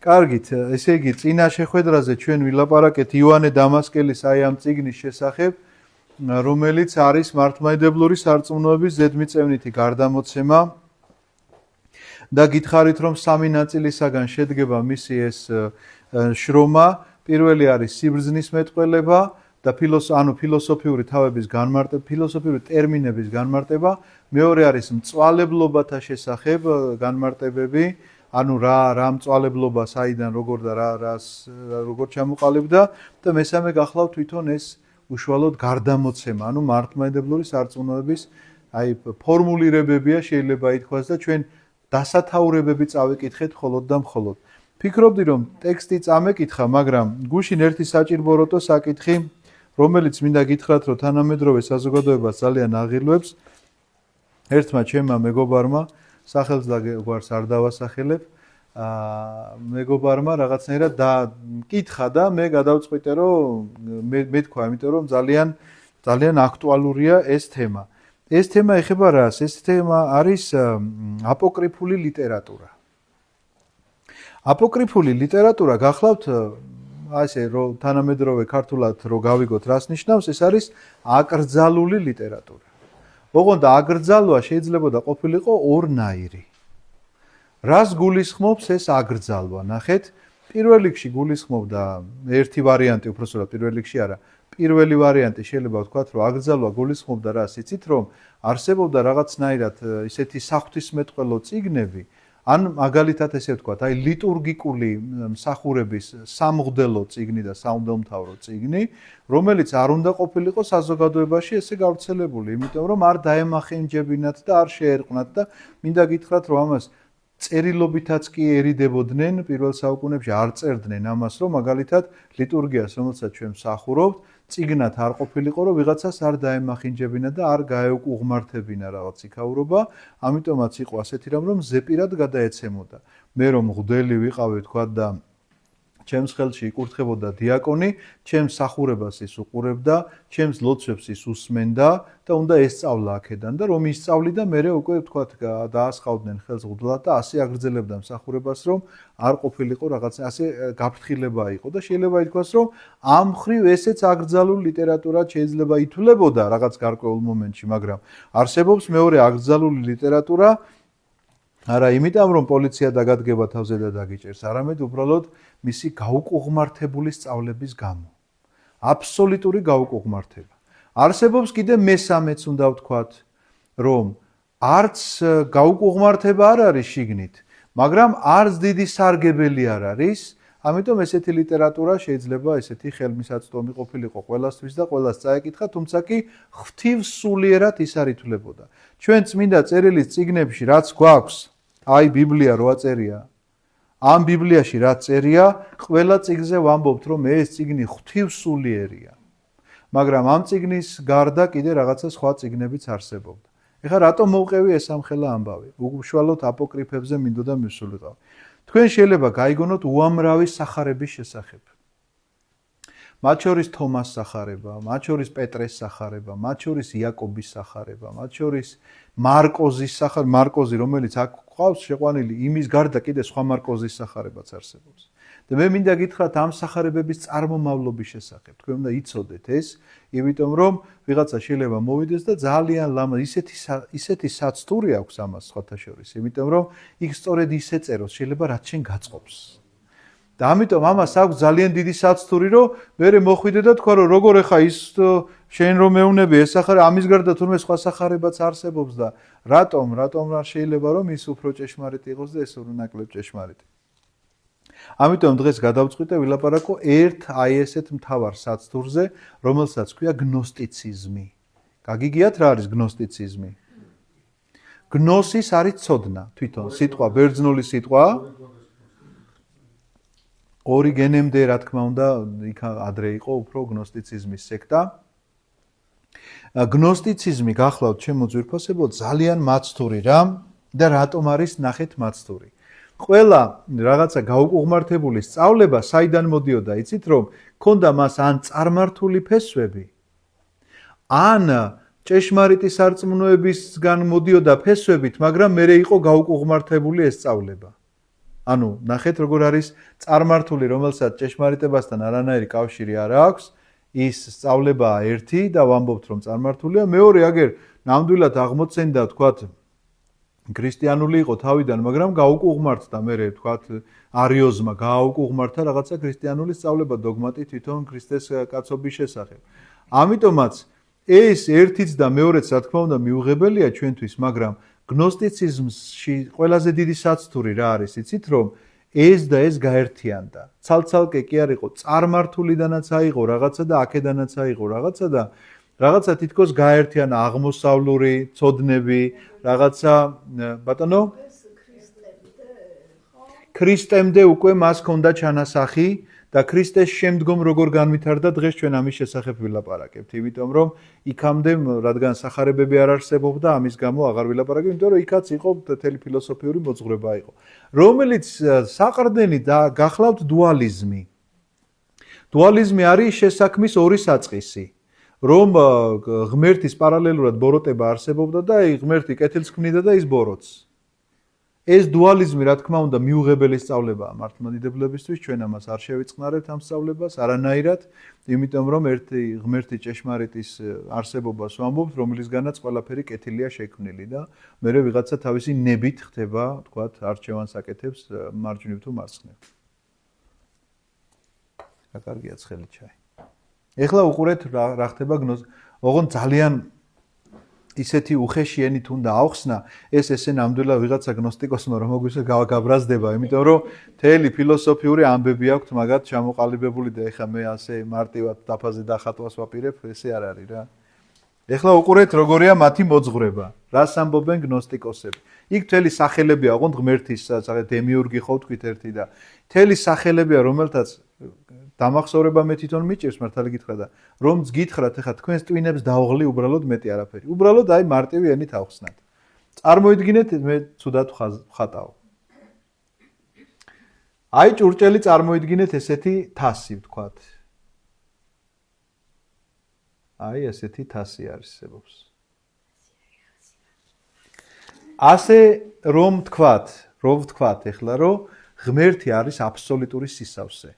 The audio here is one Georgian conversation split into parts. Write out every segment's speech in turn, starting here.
კარგით, ესე იგი, წინა შეხვედრაზე ჩვენ ვილაპარაკეთ იოანე დამასკელის აი ამ წიგნის შესახებ, რომელიც არის მართლმადიდებლური სარწმუნოების ზედმიწევნითი გარდამოცემა და გითხარით, რომ სამი ნაწილისაგან შედგება მისი ეს შრომა. პირველი არის სიბრძნის მეტყველება და ფილოსოფიური თავების განმარტება, ფილოსოფიური ტერმინების განმარტება, მეორე არის მწვალებლობათა შესახებ განმარტებები, ანუ რა მწვალებლობა საიდან როგორ და როგორ ჩამოყალიბდა და მესამე გახლავთ თვითონ ეს უშუალოდ გარდამოცემა, ანუ მართლმადიდებლური სარწმუნოების აი ფორმულირებებია შეიძლება ითქვას და ჩვენ დასათაურებები წავიკითხეთ მხოლოდ და მხოლოდ. ფიქრობდი რომ ტექსტი წამეკითხა, მაგრამ გუშინ ერთი საჭირბოროტო საკითხი, რომელიც მინდა გითხრათ, რომ თანამედროვე საზოგადოებას ძალიან აღილვებს. ერთმა ჩემმა მეგობარმა სახელს და გვარს არ დავასახელებ, მეგობარმა რაღაცნაირად კითხა და მე გადავწყვიტე, რომ მე თქვა, იმიტომ რომ ძალიან აქტუალურია ეს თემა. ეს თემა ეხება რას? ეს თემა არის აპოკრიფული ლიტერატურა. აპოკრიფული ლიტერატურა გახლავთ ასე რომ თანამედროვე ქართულად რო გავიგოთ რას ნიშნავს, ეს არის აკრძალული ლიტერატურა. ოღონდ აკრძალვა შეიძლება და ყოფილიყო ორნაირი. რას გულისხმობს ეს აკრძალვა? ნახეთ, პირველ რიგში გულისხმობდა ერთი ვარიანტი, უბრალოდ პირველ რიგში არა. პირველი ვარიანტი შეიძლება ვთქვათ, რომ აკრძალვა გულისხმობდა რას? იცით, რომ არსებობდა რაღაცნაირად ისეთი საღვთისმეტყველო წიგნები, ან მაგალითად ესე ვთქვათ, აი ლიტურგიკული მსახურების სამღვდელო წიგნი და საუნდელმთავრო წიგნი, რომელიც არ უნდა ყოფილიყო საზოგადოებაში ესე გავრცელებული, იმიტომ რომ არ დაემახინჯებინათ და არ შეერყვნათ და მინდა გითხრათ, რომ ამას წერილობითაც კი ერიდებოდნენ პირველ საუკუნეებში, არ წერდნენ ამას, რომ მაგალითად ლიტურგიას, რომელსაც ჩვენ მსახურობთ, წიგნად არ ყოფილიყო, რომ ვიღაცას არ დაემახინჯებინა და არ გაეუღმართებინა რაღაც იქაურობა, ამიტომაც იყო ასეთი რამ, რომ ზეპირად გადაეცემოდა. მე რომ მღვდელი ვიყავი, თქვა და ჩემს ხელში იკურთხებოდა დიაკონი, ჩემს სახურებას ის უყურებდა, ჩემს ლოცვებს ის უსმენდა და უნდა ესწავლა აქედან და რომ ისწავლიდა, მერე უკვე თქვა დაასხავდნენ ხელს მღვდლად და ასე აგრძელებდა მსახურებას, რომ არ ყოფილიყო რაღაც ასე გაფრთხილება იყო და შეიძლება ითქვას, რომ ამ მხრივ ესეც აკრძალული ლიტერატურა შეიძლება ითვლებოდა რაღაც გარკვეულ მომენტში, მაგრამ არსებობს მეორე აკრძალული ლიტერატურა, არა იმიტომ რომ პოლიცია დაგადგება თავზე და დაგიჭერს, არამედ უბრალოდ მისი გაუკუღმართებული სწავლების გამო. აბსოლუტური გაუკუღმართება. არსებობს კიდე მესამეც უნდა ვთქვათ, რომ არც გაუკუღმართება არ არის შიგნით, მაგრამ არც დიდი სარგებელი არ არის, ამიტომ ესეთი ლიტერატურა შეიძლება ესეთი ხელმისაწვდომი ყოფილიყო ყველასთვის და ყველას წაეკითხა, თუმცა კი ღვთივსულიერად ის არ ითვლებოდა. ჩვენ წმინდა წერილის წიგნებში რაც გვაქვს, აი ბიბლია რო აწერია, ამ ბიბლიაში რაც წერია, ყველა წიგნზე ვამბობთ, რომ ეს წიგნი ღვთივსულიერია. მაგრამ ამ წიგნის გარდა კიდე რაღაცა სხვა წიგნებიც არსებობდა. ეხლა რატომ მოვყევი ეს ამხელა ამბავი? უშუალოდ აპოკრიფებზე მინდოდა მივსულიყავ. თქვენ შეიძლება გაიგონოთ უამრავი სახარების შესახებ. მათ შორის თომას სახარება, მათ შორის პეტრეს სახარება, მათ შორის იაკობის სახარება, მათ შორის მარკოზის სახარება, მარკოზი რომელიც აქ ყავს შეყვანილი, იმის გარდა კიდე სხვა მარკოზის სახარებაც არსებობს. და მე მინდა გითხრათ ამ სახარებების წარმომავლობის შესახებ. თქვენ უნდა იცოდეთ ეს, იმიტომ რომ ვიღაცა შეიძლება მოვიდეს და ძალიან ისეთი საცტური აქვს ამას სხვათა შორის, იმიტომ რომ იქ სწორედ ისე წეროს, შეიძლება რაც შენ გაწყობს. და ამიტომ ამას აქვს ძალიან დიდი საცტური, რომ მე მოხვიდე და თქვა, რომ როგორ ეხა ის შენ რომ მეუნები ეს სახარე, ამის გარდა თურმე სხვა სახარებაც არსებობს და რატომ არ შეიძლება რომ ის უფრო ჭეშმარიტი იყოს და ეს უფრო ნაკლებ ჭეშმარიტი. ამიტომ დღეს გადავწყვიტე ვილაპარაკო ერთ აი ესეთ მთავარ საცდურზე, რომელსაც ქვია გნოსტიციზმი. გაგიგიათ რა არის გნოსტიციზმი? გნოსის არის ცოდნა, თვითონ სიტყვა, ბერძნული სიტყვა. ორიგენემდე რა თქმა უნდა, იქ ადრე იყო უფრო გნოსტიციზმის სექტა. გნოსტიციზმი გახლავთ ჩემო ძვირფასებო ძალიან მაცდური რამ და რატომ არის ნახეთ მაცდური. ყველა რაღაცა გაუკუღმართებული სწავლება საიდან მოდიოდა, იცით რომ ქონდა მას ან წარმართული ფესვები, ან ჭეშმარიტი სარწმუნოებისგან მოდიოდა ფესვებით, მაგრამ მერე იყო გაუკუღმართებული ეს სწავლება. ანუ ნახეთ როგორ არის წარმართული, რომელსაც ჭეშმარიტებასთან არანაირი კავშირი არ აქვს, ის სწავლებაა ერთი და ვამბობთ რომ წარმართულია, მეორე აგერ ნამდვილად აღმოცენდა თქვათ ქრისტიანული იყო თავიდან, მაგრამ გაუკუღმართდა მერე თქვათ არიოზმა გაუკუღმართა რაღაცა ქრისტიანული სწავლება დოგმატი თვითონ ქრისტეს კაცობის შესახებ. ამიტომაც ეს ერთიც და მეორეც რა თქმა უნდა მიუღებელია ჩვენთვის, მაგრამ გნოსტიციზმში ყველაზე დიდი საცდური რა არის, იცით რომ ეს და ეს გაერთიანდა. ცალ-ცალკე კი არ იყო, წარმართულიდანაც აიღო რაღაცა და აქედანაც აიღო რაღაცა და რაღაცა თითქოს გაერთიანა აღმოსავლური ცოდნები, რაღაცა ბატონო ქრისტემდე უკვე მას ჰქონდა ჩანასახი და ქრისტეს შემდგომ როგორ განვითარდა დღეს ჩვენ ამის შესახებ ვილაპარაკებთ, იმიტომ რომ იქამდე რადგან სახარებები არ არსებობდა, ამის გამო აღარ ვილაპარაკებთ, იმიტომ რომ იქაც იყო მთელი ფილოსოფიური მოძღვრება იყო, რომელიც საყრდენი და გახლავთ დუალიზმი. დუალიზმი არის შესაქმის ორი საწყისი, რომ ღმერთის პარალელურად ბოროტება არსებობდა და ღმერთი კეთილს ქმნიდა და ის ბოროტს. ეს დუალიზმი რა თქმა უნდა მიუღებელი სწავლებაა მართლმადიდებლებისთვის, ჩვენ ამას არ შევიწყნარებთ ამ სწავლებას არანაირად, იმიტომ რომ ერთი ღმერთი ჭეშმარიტის არსებობას ვამბობთ, რომლისგანაც ყველაფერი კეთილია შექმნილი და მერე ვიღაცა თავისი ნებით ხდება, თქვათ, არჩევანს აკეთებს მარჯვნივ თუ მარცხნივ. რა კარგია ცხელი ჩაი. ეხლა უყურეთ რა ხდება ოღონდ ძალიან ისეთი უხეშიენი თუნდა აუხსნა, ეს ესე ნამდვილად ვიღაცა გნოსტიკოსმა რომ მოგვისე გაბრაზდება, იმიტომ რომ მთელი ფილოსოფიური ამბები აქვს მაგათ ჩამოყალიბებული და ეხლა მე ასე მარტივად დაფაზე დახატვას ვაპირებ, ესე არ არის რა. ეხლა უყურეთ როგორია მათი მოძღვრება, რას ამბობენ გნოსტიკოსები. იქ მთელი სახელებია, ოღონდ ღმერთის, დემიურგი ხო თქვით ერთი და მთელი სახელებია, რომელთაც დამახსოვრება მე თვითონ მიჭირს მართალი გითხრა და რომც გითხრათ ეხლა თქვენს ტვინებს დაუღლი უბრალოდ მეტი არაფერი. უბრალოდ აი მარტივი ენით ავხსნათ. წარმოიდგინეთ მე ცუდად ხატავ. აი ჭურჭელი წარმოიდგინეთ ესეთი თასი ვთქვათ. აი ესეთი თასი არსებობს. ასე რომ ვთქვათ ეხლა რომ ღმერთი არის აბსოლუტური სისავსე.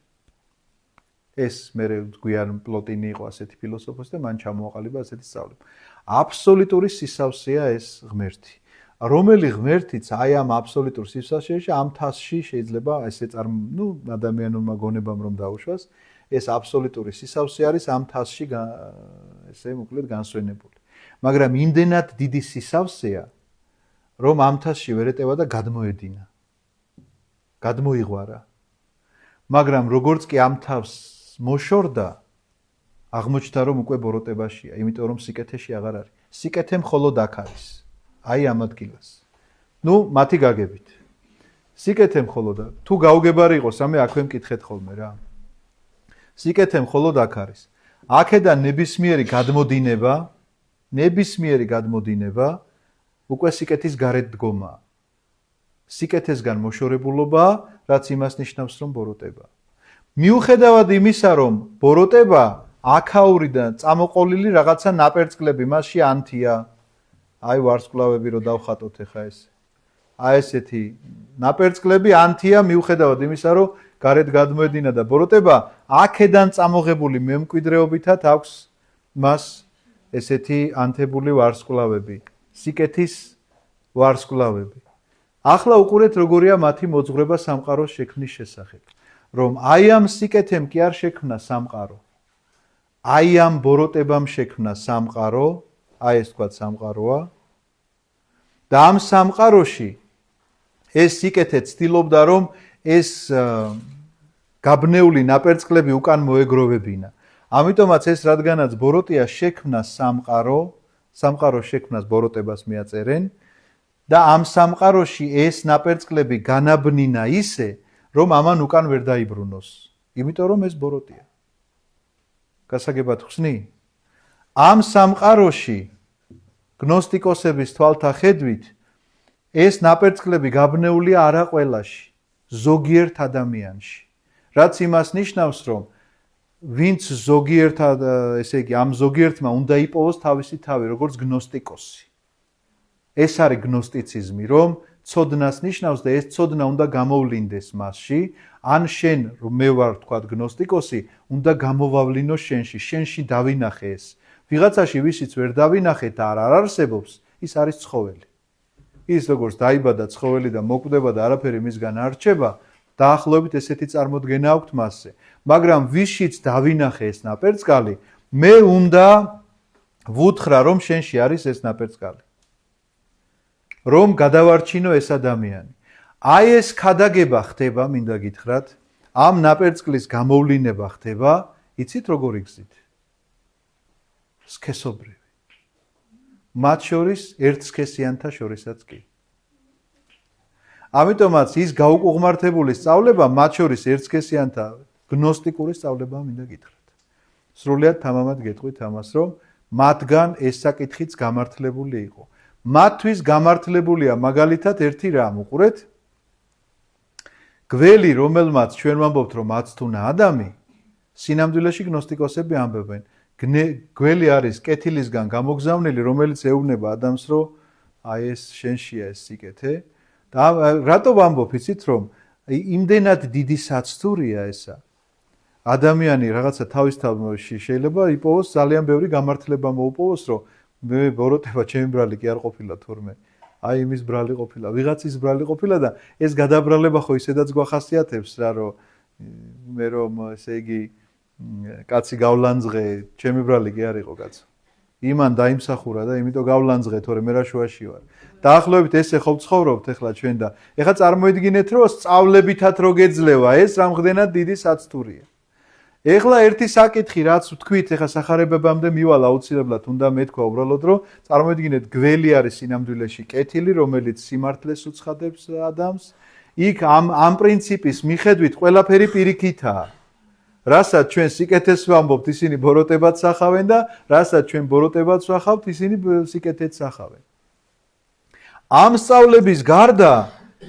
ეს მე გვიან პლოტინი იყო ასეთი ფილოსოფოსი და მან ჩამოაყალიბა ასეთი სწავლება. აბსოლუტური სისავსეა ეს ღმერთი. რომელი ღმერთიც აი ამ აბსოლუტურ სისავსეში ამ თასში შეიძლება ესე ადამიანურმა გონებამ რომ დაუშვას, ეს აბსოლუტური სისავსე არის ამ თასში ესე მოკლედ განსვენებული. მაგრამ იმდენად დიდი სისავსეა, რომ ამ თასში ვერ ეტევა და გადმოედინა. გადმოიღვარა. მაგრამ როგორც კი ამ თავს მოშორდა, აღმოჩნდა რომ უკვე ბოროტებაშია, იმიტომ რომ სიკეთეში აღარ არის. სიკეთე მხოლოდ აქ არის. აი ამ ადგილას. მათი გაგებით. სიკეთე მხოლოდ თუ გაუგებარი იყოს, ამე აქვე მკითხეთ ხოლმე რა. სიკეთე მხოლოდ აქ არის. აქედან ნებისმიერი გადმოდინება უკვე სიკეთის გარეთ დგომაა. სიკეთესგან მოშორებულობაა, რაც იმას ნიშნავს რომ ბოროტება. მიუხედავად იმისა, რომ ბოროტება აქაური და წამოყოლილი რაღაცა ნაპერწკლები მასში ანთია. აი ვარსკვლავები რო დავხატოთ ეხა ეს. აი ესეთი ნაპერწკლები ანთია მიუხედავად იმისა, რომ გარეთ გადმოედინა და ბოროტება აქედან წამოღებული მემკვიდრეობითად აქვს მას ესეთი ანთებული ვარსკვლავები, სიკეთის ვარსკვლავები. ახლა უყურეთ როგორია მათი მოძღვრება სამყაროს შექმნის შესახებ. რომ აი ამ სიკეთემ კი არ შექმნა სამყარო. აი ამ ბოროტებამ შექმნა სამყარო, აი ეს თქვა სამყაროა. და ამ სამყაროში ეს სიკეთე ცდილობდა რომ ეს გაბნეული ნაპერწკლები უკან მოეგროვებინა. ამიტომაც ეს რადგანაც ბოროტია შექმნა სამყარო შექმნას ბოროტებას მიაწერენ და ამ სამყაროში ეს ნაპერწკლები განაბნინა ისე რომ ამან უკან ვერ დაიბრუნოს. იმიტომ რომ ეს ბოროტია. გასაგებად ხსნი? ამ სამყაროში გნოსტიკოსების თვალთახედვით ეს ნაპერწკლები გაბნეულია არა ყველაში, ზოგიერთ ადამიანში. რაც იმას ნიშნავს, რომ ვინც ზოგიერთად, ესე იგი, ამ ზოგიერთმა უნდა იპოვოს თავისი თავი, როგორც გნოსტიკოსი. ეს არის გნოსტიციზმი, რომ ცოდნას ნიშნავს და ეს ცოდნა უნდა გამოვლინდეს მასში, ან შენ რომ მე ვარ თქვა გნოსტიკოსი, უნდა გამოვავლინო შენში დავინახე ეს. ვიღაცაში ვისიც ვერ დავინახეთ და არ არსებობს, ის არის ცხოველი. ის როგორც დაიბადა ცხოველი და მოკვდება და არაფერი მისგან არ რჩება, დაახლოებით ესეთი წარმოდგენა აქვს მასზე. მაგრამ ვისიც დავინახე ეს ნაპერწკალი, მე უნდა ვუთხრა რომ შენში არის ეს ნაპერწკალი. რომ გადავარჩინო ეს ადამიანი. აი ეს ქადაგება ხდება, მინდა გითხრათ, ამ ნაპერწკლის გამოვლინება ხდება, იცით როგორ იგზით? სქესობრივი. მათ შორის ერთსქესიანთა შორისაც კი. ამიტომაც ის გაუკუღმართებული სწავლება მათ შორის ერთსქესიანთა გნოსტიკური სწავლება მინდა გითხრათ. სრულიად თამამად გეტყვით ამას, რომ მათგან ეს საკითხიც გამართლებული იყო. მათთვის გამართლებულია მაგალითად ერთი რამ უყურეთ. გველი, რომელმაც ჩვენ ვამბობთ, რომ აცთუნა ადამი, სინამდვილეში გნოსტიკოსები ამბობენ, გველი არის კეთილისგან გამოგზავნილი, რომელიც ეუბნება ადამიანს, რომ აი ეს შენშია ეს სიკეთე. და რატო ვამბობ, იცით, რომ იმდენად დიდი საცდურია ესა. ადამიანი რაღაცა თავისთავში შეიძლება იპოვოს ძალიან ბევრი გამართლება მოუპოვოს, რომ მე ბოროტება ჩემი ბრალი კი არ ყოფილა თურმე. აი იმის ბრალი ყოფილა, ვიღაცის ბრალი ყოფილა და ეს გადაბრალება ხო ისედაც გვახასიათებს რა, რომ მე რომ ესე იგი კაცი გავლანძღე, ჩემი ბრალი კი არ იყო კაცო. იმან დაიმსახურა და იმიტომ გავლანძღე, თორე მე რა შუაში ვარ. დაახლოებით ესე ხო ვცხოვრობთ ახლა ჩვენ და ეხლა წარმოიდგინეთ, რომ სწავლებითად რო გეძლევა, ეს რამდენად დიდი საცდურია. ეხლა ერთი საკითხი რაც ვთქვით, ეხლა სახარებებამდე მივალ აუცილებლად უნდა მეთქვა უბრალოდ, რომ წარმოიდგინეთ, გველი არის სინამდვილეში კეთილი, რომელიც სიმართლეს უცხადებს ადამიანს. იქ ამ პრინციპის მიხედვით ყველაფერი პირიქითაა. რასაც ჩვენ სიკეთეს ვამბობთ, ისინი ბოროტებად სახავენ და რასაც ჩვენ ბოროტებად ვახავთ, ისინი სიკეთეთ სახავენ. ამ სწავლების გარდა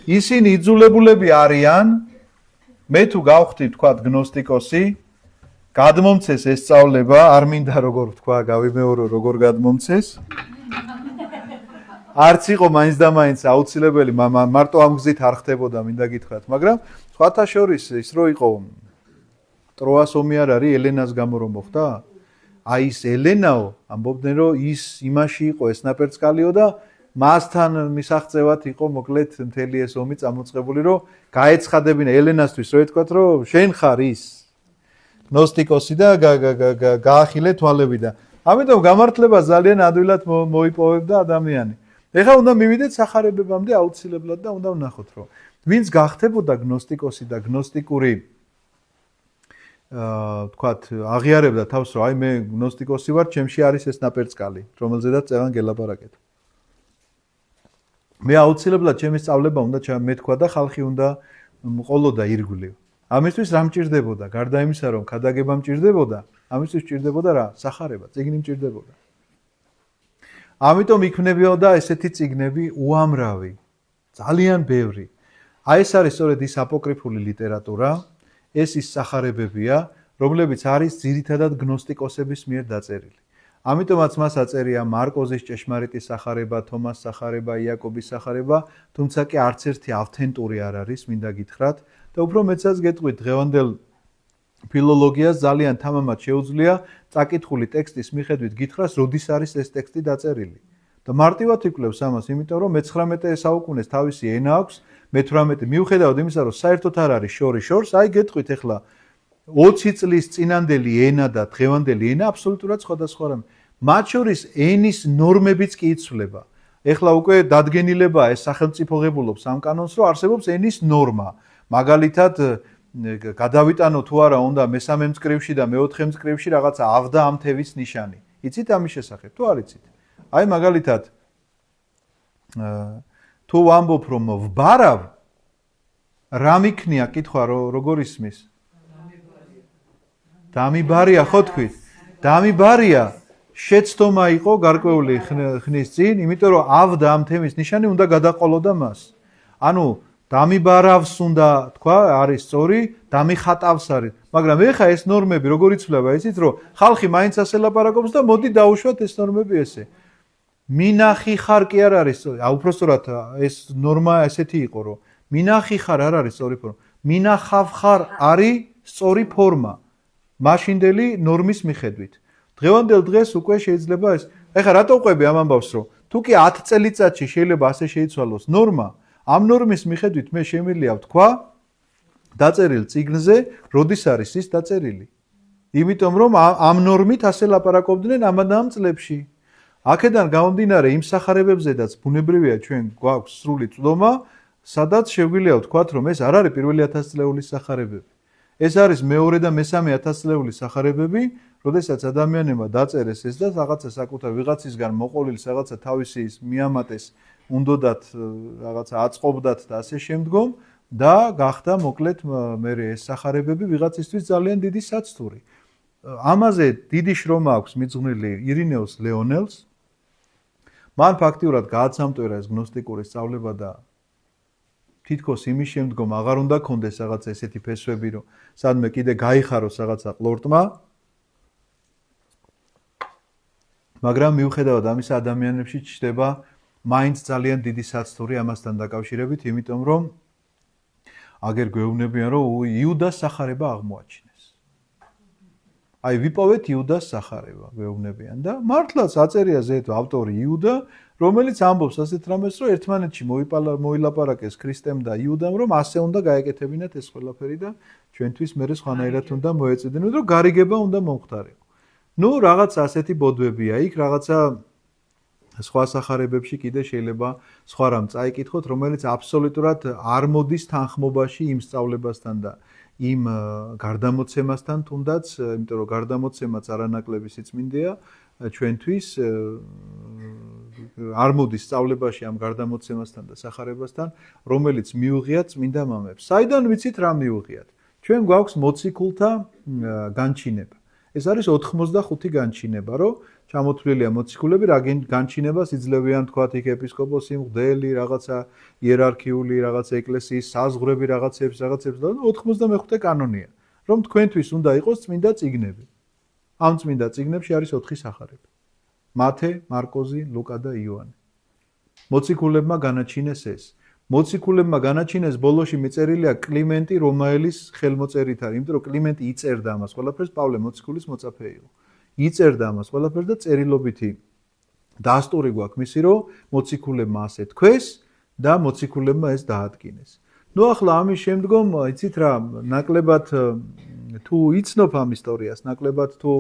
ისინი იძულებულები არიან, მე თუ გავხდი თქვა გნოსტიკოსი, გადმომცეს ეს სწავლება, არ მინდა როგორ ვთქვა, გავიმეორო როგორ გადმომცეს. არც იყო მაინც და მაინც აუცილებელი, მარტო ამ გზით არ ხდებოდა, მინდა გითხრათ, მაგრამ სხვათა შორის ის რო იყო ტროას ომი არ არის ელენას გამო რომ მოხდა? აი ეს ელენაო, ამბობდნენ რომ ის იმაში იყო ეს ნაპერწკალიო და მასთან მისაღწევად იყო მოკლედ მთელი ეს ომი წამოწყებული, რომ გაეცხადებინა ელენასთვის, რო ეთქვათ, რომ შენ ხარ ის გნოსტიკოსი და გაახილე თვალები და ამიტომ გამართლება ძალიან ადვილად მოიპოვებდა ადამიანი. ეხლა უნდა მივიდეთ სახარებებამდე აუცილებლად და უნდა ვნახოთ, რომ ვინც გახდებოდა გნოსტიკოსი და გნოსტიკური თქვათ აღიარებდა თავს, რომ აი მე გნოსტიკოსი ვარ, ჩემში არის ეს ნაპერწკალი, რომელზედაც წევან გელაპარაკეთ. მე აუცილებლად ჩემი სწავლება უნდა მეთქვა და ხალხი უნდა მყოლოდა ირგვლივ. ამისთვის რა მჭირდებოდა? გარდა იმისა, რომ ქადაგება მჭირდებოდა, ამისთვის მჭირდებოდა რა? სახარება, წიგნი მჭირდებოდა. ამიტომ იქნებოდა ესეთი წიგნები უამრავი, ძალიან ბევრი. აი ეს არის სწორედ ის აპოკრიფული ლიტერატურა, ეს ის სახარებებია, რომლებიც არის ძირითადად გნოსტიკოსების მიერ დაწერილი. ამიტომაც მას აწერია მარკოზის ჭეშმარიტი სახარება, თომას სახარება, იაკობის სახარება, თუმცა კი არც ერთი ავთენტური არ არის, მინდა გითხრათ და უფრო მეცაც გეტყვით, დღევანდელ ფილოლოგიას ძალიან თამამად შეუძლია წაკითხული ტექსტის მიხედვით გითხრას, როდის არის ეს ტექსტი დაწერილი. და მარტივად იკვლევს ამას, იმიტომ რომ მე-19 საუკუნეს თავისი ენა აქვს, მე-18 მიუხედავად იმისა, რომ საერთოდ არ არის შორს, აი გეტყვით ახლა 20 წლის წინანდელი ენა და დღევანდელი ენა აბსოლუტურად სხვადასხვა რამე. მათ შორის ენის ნორმებიც კი იცვლება. ეხლა უკვე დადგენილებაა ეს სახელმწიფოღებულობს ამ კანონს, რომ არსებობს ენის ნორმა. მაგალითად, გადავიტანო თუ არა უნდა მესამე მწკრივში და მეოთხე მწკრივში რაღაცა ავდა ამ თევის ნიშანი. იცით ამის შესახებ? თუ არ იცით? აი მაგალითად თუ ვამბობ რომ ვბარავ, რა მიქნია კითხვა როგორ ისმის? დამიბარია ხო თქვით? დამიბარია შეცდომა იყო გარკვეული ხნის წინ, იმიტომ რომ ავდა ამ თემის ნიშანი უნდა გადაყოლოდა მას. ანუ დამიბარავს უნდა თქვა, არის სწორი, დამიხატავს არის. მაგრამ ეხა ეს ნორმები როგორ იცვლება, იცით რომ ხალხი მაინც ასე ლაპარაკობს და მოდი დაუშვათ ეს ნორმები ესე. მინახი ხარ კი არ არის, უпростоრად ეს ნორმა ესეთი იყო, რომ მინახი ხარ არ არის სწორი ფორმა. მინახავ ხარ არის სწორი ფორმა. მაშინდელი ნორმის მიხედვით. დღევანდელ დღეს უკვე შეიძლება ეს. ეხლა რატო ვყვები ამ ამბავს, რომ თუ კი 10 წელიწადში შეიძლება ასე შეიცვალოს ნორმა, ამ ნორმის მიხედვით მე შემიძლია ვთქვა დაწერილ წიგნზე, როდის არის ის დაწერილი. იმიტომ რომ ამ ნორმით ასე ლაპარაკობდნენ ამ წლებში. აქედან გამომდინარე იმ სახარებებზედაც ბუნებრივია ჩვენ გვაქვს სრული წვდომა, სადაც შეგვიძლია ვთქვათ, რომ ეს არ არის პირველი 1000 წლეულის სახარებები. ეს არის მეორე და მესამე 1000 წლეულის სახარებები, როდესაც ადამიანებმა დაწერეს ეს და რაღაცა საკუთარ ვიღაცისგან მოყოლილს რაღაცა თავისი ის მიამატეს, უნდათ რაღაცა აწყობდათ და ასე შემდგომ და გახდა მოკლედ მე ეს სახარებები ვიღაცისთვის ძალიან დიდი საცდური. ამაზე დიდი შრომა აქვს მიძღვნილი ირინეუს ლეონელს. მან ფაქტიურად გააცამტვირა ეს გნოსტიკური სწავლება და თითქოს იმის შემდგომ აღარ უნდა კონდეს რაღაცა ესეთი ფესვები, რომ სადმე კიდე გაიხაროს რაღაცა ყლორტმა. მაგრამ მიუხედავად ამისა ადამიანებში ჩნდება მაინც ძალიან დიდი საცდური ამასთან დაკავშირებით, იმიტომ რომ აგერ გვეუბნებიან, რომ იუდას სახარება აღმოაჩინეს. აი ვიპოვეთ იუდას სახარება, გვეუბნებიან და მართლაც აწერია ზეეთო ავტორი იუდა, რომელიც ამბობს ასეთ რამეს, რომ ერთმანეთში მოილაპარაკეს ქრისტემ და იუდამ, რომ ასე უნდა გაეკეთებინათ ეს ყველაფერი და ჩვენთვის მე სხვანაირად უნდა მოეწედინოთ, რომ გარიგება უნდა მომხდარიყო. ნუ რაღაცა ასეთი ბოდვებია, იქ რაღაცა სხვა სახარებებში კიდე შეიძლება სხვა რამ წაიკითხოთ, რომელიც აბსოლუტურად არ მოდის თანხმობაში იმ სწავლებასთან და იმ გარდამოცემასთან, თუნდაც, იმიტომ რომ გარდამოცემაც არანაკლები სიწმინდეა ჩვენთვის არ მოდის სწავლებაში ამ გარდამოცემასთან და სახარებასთან, რომელიც მიუღია წმინდა მამებს. საიდან ვიცით რა მიუღიათ? ჩვენ გვაქვს მოციქულთა განჩინება. ეს არის 85 განჩინება, რომ ჩამოთვლილია მოციქულები, რა განჩინებას იძლევიან თქვათ იქ ეპისკოპოსი, მღვდელი, რაღაცა იერარქიული, რაღაცა ეკლესიის საზღვრები, რაღაცებს და 95 კანონია, რომ თქვენთვის უნდა იყოს წმინდა წიგნები. ამ წმინდა წიგნებში არის 4 სახარება. მათე, მარკოზი, ლუკა და იოანე. მოციქულებმა განაჩინეს ეს. მოციქულებმა განაჩინეს ბოლოში მიწერილია კლიმენტი რომაელის ხელმოწერით არის, იმიტომ რომ კლიმენტი იწერდა ამას ყველაფერს, პავლე მოციქულის მოწაფე იყო. იწერდა ამას ყველაფერს და წერილობითი დასტური გვაქვს მისი, რომ მოციქულებმა ასე თქვეს და მოციქულებმა ეს დაადგინეს. ნუ ახლა ამის შემდგომ, იცით რა, ნაკლებად თუ იცნობ ამ ისტორიას, ნაკლებად თუ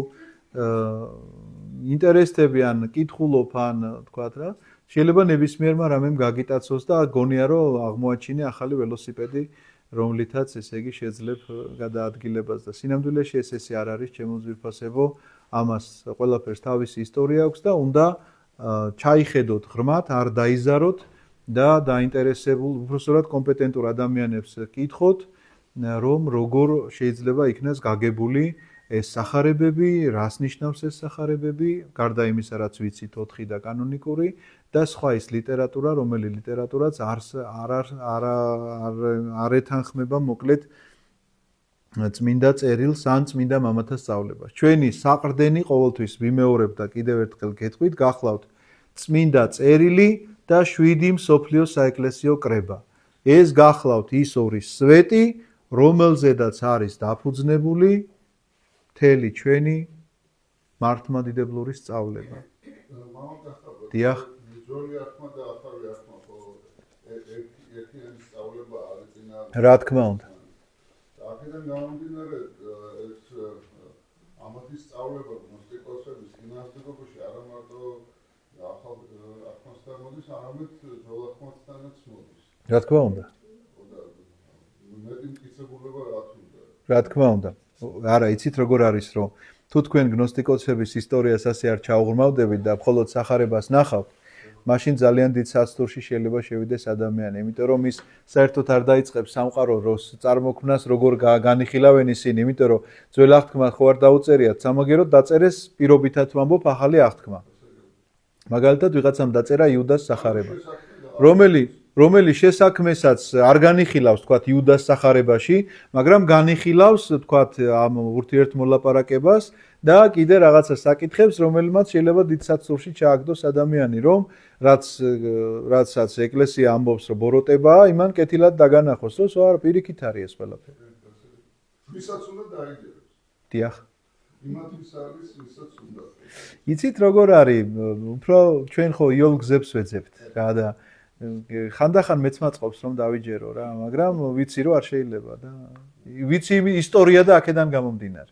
ინტერესდები ან კითხულობ ან თქვათ რა, შეიძლება ნებისმიერმა რამემ გაგიტაცოს და გონია რომ აღმოაჩინე ახალი ველოსიპედი, რომლითაც ესე იგი შეძლებ გადაადგილებას და სინამდვილეში ესე არ არის ჩემო ძვირფასებო, ამას ყველაფერს თავისი ისტორია აქვს და უნდა ჩაიხედოთ ღრმად, არ დაიზაროთ და დაინტერესებულ, უბრალოდ კომპეტენტურ ადამიანებს კითხოთ, რომ როგორ შეიძლება იქნას გაგებული ეს სახარებები, რას ნიშნავს ეს სახარებები, გარდა იმისა, რაც ვიცით 4 და კანონიკური და სხვა ის ლიტერატურა, რომელი ლიტერატურაც არ ეთანხმება მოკლედ წმინდა წერილს ან წმინდა მამათა სწავლებას. ჩვენი საყრდენი ყოველთვის ვიმეორებ და კიდევ ერთხელ გეტყვით, გახლავთ წმინდა წერილი და 7 მსოფლიო საეკლესიო კრება. ეს გახლავთ ის ორი სვეტი, რომელზედაც არის დაფუძნებული მთელი ჩვენი მართლმადიდებლური სწავლება. დიახ. რა თქმა უნდა. აქედან გამომდინარე ეს ამათი სწავლება გნოსტიკოსების გიმნასტიკობაში არა მარტო ახმასთან მოდის, არამედ ძველახმასთანაც მოდის. რა თქმა უნდა. მეტი მტკიცებულება რაც უნდა. რა თქმა უნდა. არა, იცით როგორ არის, რომ თუ თქვენ გნოსტიკოსების ისტორიას ასე არ ჩაუღრმავდებით და მხოლოდ სახარებას ნახავთ, მაშინ ძალიან დიდ საცდურში შეიძლება შევიდეს ადამიანი, იმიტომ რომ ის საერთოდ არ დაიწყებს სამყარო როს წარმოქმნას, როგორ განიხილავენ ისინი, იმიტომ რომ ძველ აღთქმად ხო არ დაუწერიათ, სამაგეროდ დაწერეს პირობითად ვამბობ ახალი აღთქმა. მაგალითად ვიღაცამ დაწერა იუდას სახარება, რომელიც შესაქმესაც არ განიხილავს, თქვათ, იუდას სახარებაში, მაგრამ განიხილავს, თქვათ, ამ ურთიერთმოლაპარაკებას და კიდე რაღაცა საკითხებს, რომელმაც შეიძლება დიდ საცურში ჩააგდოს ადამიანი, რომ რაცაც ეკლესია ამბობს, რომ ბოროტებაა, იმან კეთილად დაგანახოს, რომ არა პირიქით არის ეს ყველაფერი. ვისაც უნდა დაიჯეროს. დიახ. იმათვის არის, ვისაც უნდა. იცით როგორ არის, უფრო ჩვენ ხო იოლ გზებს ვეძებთ რა და ხანდახან მეც მაწყობს რომ დავიჯერო რა, მაგრამ ვიცი რომ არ შეიძლება და ვიცი ისტორია და აქედან გამომდინარე.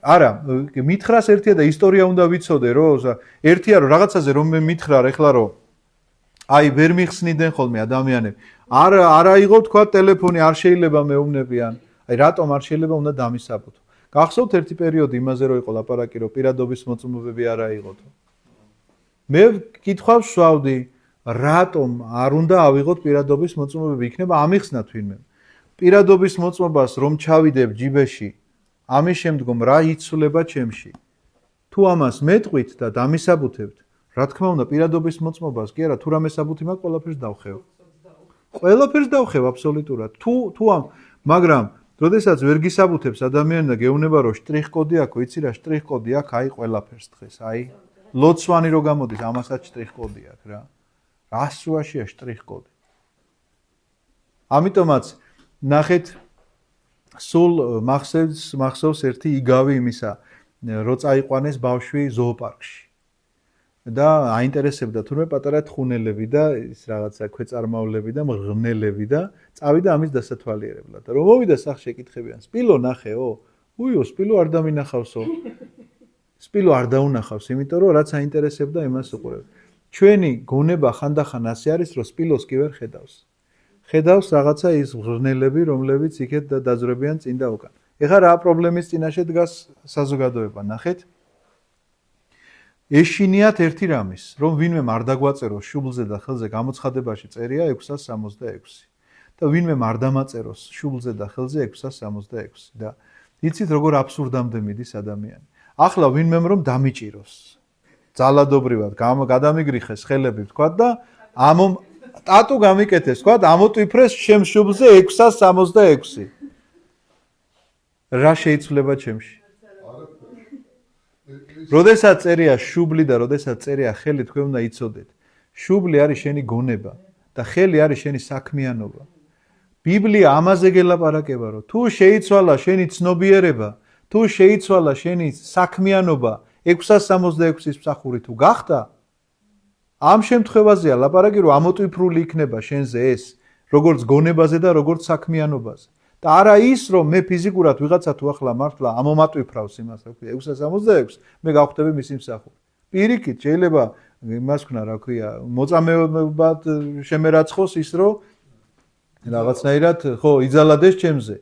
არა, მითხრას ერთია და ისტორია უნდა ვიცოდე, რომ ერთია რომ რაღაცაზე რომ მე მითხრარ ეხლა რომ აი ვერ მიხსნიდნენ ხოლმე ადამიანები. არ აიღო თქვა ტელეფონი, არ შეიძლება მეუბნებიან. აი რატომ არ შეიძლება უნდა დამისაბუთო. გახსოვთ ერთი პერიოდი იმაზე რომ იყო ლაპარაკი რომ პირადობის მოწმობები არ აიღოთო. მე კითხვას ვსვავდი, რატომ არ უნდა ავიღოთ პირადობის მოწმობები? იქნება ამიხსნათ ვინმე. პირადობის მოწმობას რომ ჩავიდებ ჯიბეში, ამის შემდგომ რა იცვლება ჩემში? თუ ამას მეტყვით და დამისაბუთებთ, რა თქმა უნდა, პირადობის მოწმობას კი არა, თუ რამე საბუთი მაქვს, ყველაფერს დავხევ. ყველაფერს დავხევ აბსოლუტურად. თუ ამ, მაგრამ როდესაც ვერ გისაბუთებს ადამიანი და გეუბნება რომ შტრიხ-კოდი აქვს, იცი რა შტრიხ-კოდი აქვს, აი ყველაფერს დღეს, აი ლოცვანი რო გამოდის, ამასაც შტრიხ-კოდი აქვს რა. რა სუაშია შტრიხ-კოდი. ამიტომაც ნახეთ სულ მახსოვს ერთი იგავი იმისა, რო წაიყვანეს ბავშვი ზოოპარკში. და აინტერესებდა თურმე პატარა თხუნელები და ის რაღაცა ქვეწარმავლები და მღრღნელები და წავიდა ამის დასათვალიერებლად. რომ მოვიდა სახში ეკითხებიან, სპილო ნახეო? უიო, სპილო არ დამინახავსო. სპილო არ დაუნახავს, იმიტომ რომ რაც აინტერესებდა იმას უყურებ. ჩვენი გონება ხანდახან ასე არის, რომ სპილოს კი ვერ ხედავს. ხედავს რაღაცა ის მღრღნელები, რომლებიც იქეთ დაძვრებიან წინ და უკან. ეხლა რა პრობლემის წინაშე დგას საზოგადოება, ნახეთ? ეშინიათ ერთი რამის, რომ ვინმე არ დაგვაწეროს შუბლზე და ხელზე გამოცხადებაში წერია 666 და ვინმე არ დამაწეროს შუბლზე და ხელზე 666 და იცით როგორ აბსურდამდე მიდის ადამიანი. ახლა ვინმემ რომ დამიჭიროს. ძალადობრივად გადამიგრიხეს ხელები თქვა და ტატუ გამიკეთეს თქვა, ამოტვიფრეს ჩემ შუბლზე 666. რა შეიცვლება ჩემში? როდესაც წერია შუბლი და როდესაც წერია ხელი, თქვენ უნდა იცოდეთ. შუბლი არის შენი გონება და ხელი არის შენი საქმიანობა. ბიბლია ამაზე გელაპარაკება, რომ თუ შეიცვალა შენი ცნობიერება, თუ შეიცვალა შენი საქმიანობა 666-ის მსახური თუ გახდა, ამ შემთხვევაზეა ლაპარაკი, რომ ამოტვიფრული იქნება შენზე ეს, როგორც გონებაზე და როგორც საქმიანობაზე. და არა ის, რომ მე ფიზიკურად ვიღაცა თუ ახლა მართლა ამომატვიფრავს იმას, რა ქვია, 666, მე გავხდები მისი მსახური. პირიქით, შეიძლება იმას ვქნა, რა ქვია, მოწამეობად შემერაცხოს ის, რომ რაღაცნაირად ხო, იძალადეს ჩემზე.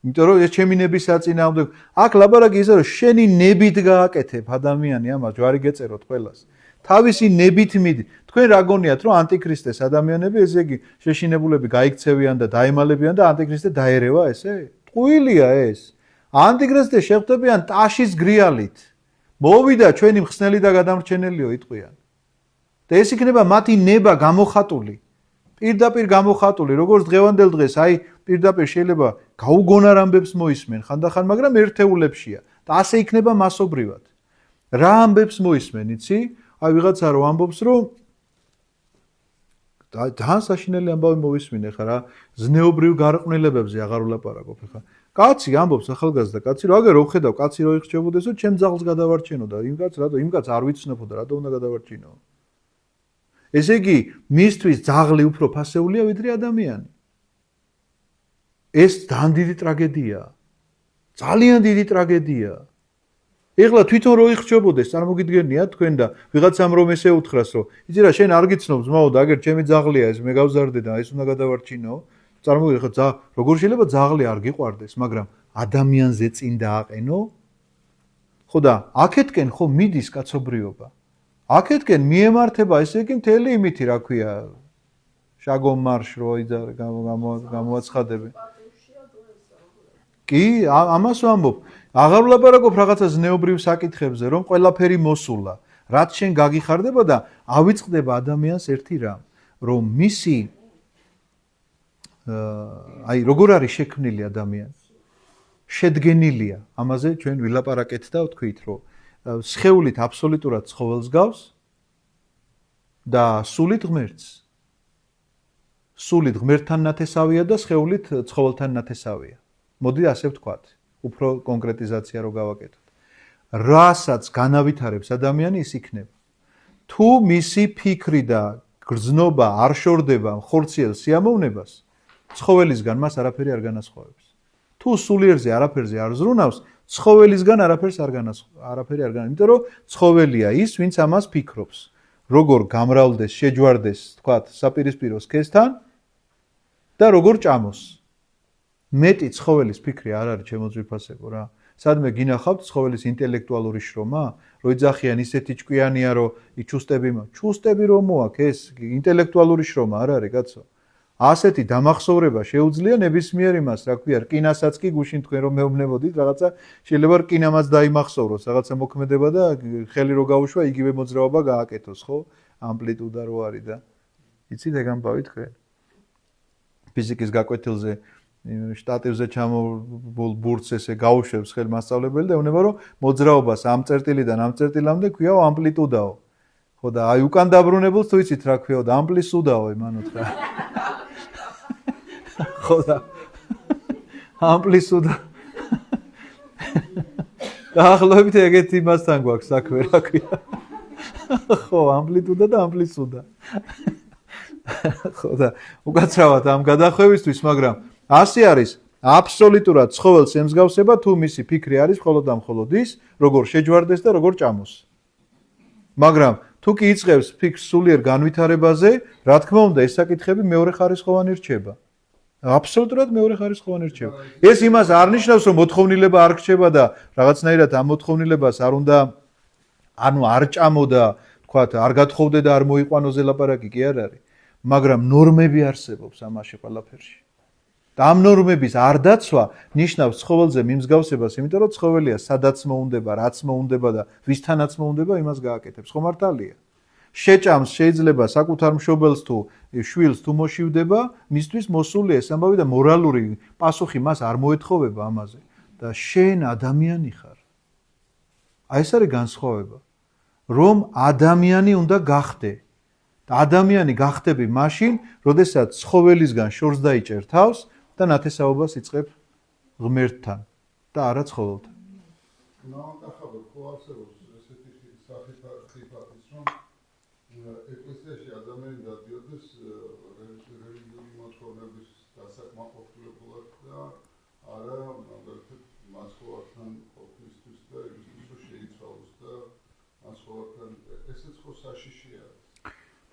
იმიტომ რომ ეს ჩემი ნების საწინააღმდეგო. აქ ლაპარაკი ისე, რომ შენი ნებით გააკეთებ ადამიანი ამას, ჯვარი გეწეროთ ყველას. თავისი ნებით მიდი. თქვენ რა გონიათ, რომ ანტიქრისტეს ადამიანები ესე იგი შეშინებულები გაიქცევიან და დაემალებიან და ანტიქრისტე დაერევა ესე? ტყუილია ეს. ანტიქრისტე შეხვდებიან ტაშის გრიალით. მოვიდა ჩვენი მხსნელი და გადამრჩენელიო იტყვიან. და ეს იქნება მათი ნება გამოხატული. პირდაპირ გამოხატული, როგორც დღევანდელ დღეს, აი პირდაპირ შეიძლება გაუგონარ ამბებს მოისმენ ხანდახან, მაგრამ ერთეულებშია და ასე იქნება მასობრივად. რა ამბებს მოისმენ, იცი? აი ვიღაცა რო ამბობს, რომ ძალიან საშინელი ამბავი მოვისმინე ხა რა, ზნეობრივ გარყვნილებებზე აღარ ვლაპარაკობ ხა. კაცი ამბობს ახალგაზრდა კაცი, რომ აგერ რო ხედავ, კაცი რო იხჩებოდესო, ჩემ ძაღლს გადავარჩენო და იმ კაც არ ვიცნობო და რატო უნდა გადავარჩინო? ესე იგი, მისთვის ძაღლი უფრო ფასეულია ვიდრე ადამიანი. ეს ძალიან დიდი ტრაგედიაა. ძალიან დიდი ტრაგედიაა. ეხლა თვითონ რო იხჩებოდეს, წარმოგიდგენიათ თქვენ და ვიღაცამ რომ ესე უთხრას, რომ იცი რა, შენ არ გიცნობ ძმაო და აგერ ჩემი ძაღლია ეს, მე გავზარდე და ეს უნდა გადავარჩინო. წარმოგიდგენ ხა, როგორ შეიძლება ძაღლი არ გიყვარდეს, მაგრამ ადამიანზე წინ დააყენო? ხო და აქეთკენ ხო მიდის კაცობრიობა. აქეთკენ მიემართება ესე იგი მთელი იმითი, რა ქვია, შაგონ მარშ რო გამოაცხადები. კი, ამას ვამბობ. აღარ ვლაპარაკობ რაღაცა ზნეობრივ საკითხებზე, რომ ყველაფერი მოსულა. რაც შენ გაგიხარდება და ავიწყდება ადამიანს ერთი რამ, რომ მისი აი როგორ არის შექმნილი ადამიანი? შედგენილია. ამაზე ჩვენ ვილაპარაკეთ და ვთქვით, რომ სხეულით აბსოლუტურად ცხოველს გავს და სულით ღმერთს. სულით ღმერთთან ნათესავია და სხეულით ცხოველთან ნათესავია. მოდი ასე ვთქვათ, უფრო კონკრეტიზაცია რო გავაკეთოთ. რასაც განავითარებს ადამიანი, ის იქნება. თუ მისი ფიქრი და გრძნობა არ შორდება ხორციელ სიამოვნებას, ცხოველისგან მას არაფერი არ განასხვავებს. თუ სულიერზე არაფერზე არ ზრუნავს, ცხოველისგან არაფერი არ განასხვავებს, იმიტომ რომ ცხოველია ის, ვინც ამას ფიქრობს. როგორ გამრავლდეს, შეჯვარდეს, თქვათ, საპირისპირო სქესთან და როგორ ჭამოს. მეტი ცხოველის ფიქრი არ არის ჩემო ძვირფასებო რა. სადმე გინახავთ ცხოველის ინტელექტუალური შრომა, რო იძახიან ისეთი ჭკვიანია, რომ ჩუსტები რომ მოაქვს, ეს ინტელექტუალური შრომა არ არის, კაცო. ასეთი დამახსოვრება შეუძლია ნებისმიერ იმას, რა ქვია, რკინასაც კი გუშინ თქვენ რომ მეუბნებოდით, რაღაცა შეიძლება რკინამაც დაიმახსოვროს, რაღაცა მოქმედება და ხელი რო გაუშვა, იგივე მოძრაობა გააკეთოს, ხო? ამპლიტუდა რო არის და იცით ეგ ამბავი თქვენ. ფიზიკის გაკვეთილზე შტატივზე ჩამოვალ ბურთს ესე გაუშვებს ხელ მასწავლებელი და ეუბნება რომ მოძრაობას ამ წერტილიდან ამ წერტილამდე ქვიაო ამპლიტუდაო. ხო და აი უკან დაბრუნებულს თუ იცით რა ქვიაო და ამპლისუდაო იმანოთ რა. ხო და ამპლისუდა. დაახლოებით ეგეთი იმასთან გვაქვს საქმე რა ქვია. ხო ამპლიტუდა და ამპლისუდა. ხო და უკაცრავად ამ გადახვევისთვის, მაგრამ ასე არის აბსოლუტურად ცხოველს ემსგავსება თუ მისი ფიქრი არის მხოლოდ და მხოლოდ ის, როგორ შეჯვარდეს და როგორ ჭამოს. მაგრამ თუ კი იწყებს ფიქრს სულიერ განვითარებაზე, რა თქმა უნდა, ეს საკითხები მეორე ხარისხოვანი რჩება. აბსოლუტურად მეორე ხარისხოვანი რჩება. ეს იმას არ ნიშნავს, რომ მოთხოვნილება არ რჩება და რაღაცნაირად ამ მოთხოვნილებას არ უნდა არ ჭამო და თქვათ, არ გათხოვდე და არ მოიყვანოზე ლაპარაკი კი არ არის. მაგრამ ნორმები არსებობს ამაში ყველაფერში. და ამ ნორმების არ დაცვა ნიშნავს ცხოველზე მიმსგავსებას, იმიტომ რომ ცხოველია სადაც მოუნდება, რაც მოუნდება და ვისთანაც მოუნდება, იმას გააკეთებს. ხო მართალია? შეჭამს შეიძლება საკუთარ მშობელს თუ შვილს თუ მოშივდება, მისთვის მოსულია ეს ამბავი და მორალური პასუხი მას არ მოეთხოვება ამაზე. და შენ ადამიანი ხარ. აი ეს არის განსხვავება. რომ ადამიანი უნდა გახდე. და ადამიანი გახდები მაშინ, როდესაც ცხოველისგან შორს დაიჭერ თავს და ნათესაობას იწყებ ღმერთთან და არა ცხოველთან. ნახავთ, ხო არსებობს ესეთი ხიფათიც, რომ ეკლესიაში ადამიანი დადიოდეს რელიგიური მოთხოვნების დასაკმაყოფილებლად და არა მაგალითად მაცხოვართან ყოფნისთვის და იმისთვის, რომ შეიცვალოს და მაცხოვართან ესეც ხო საშიში არის.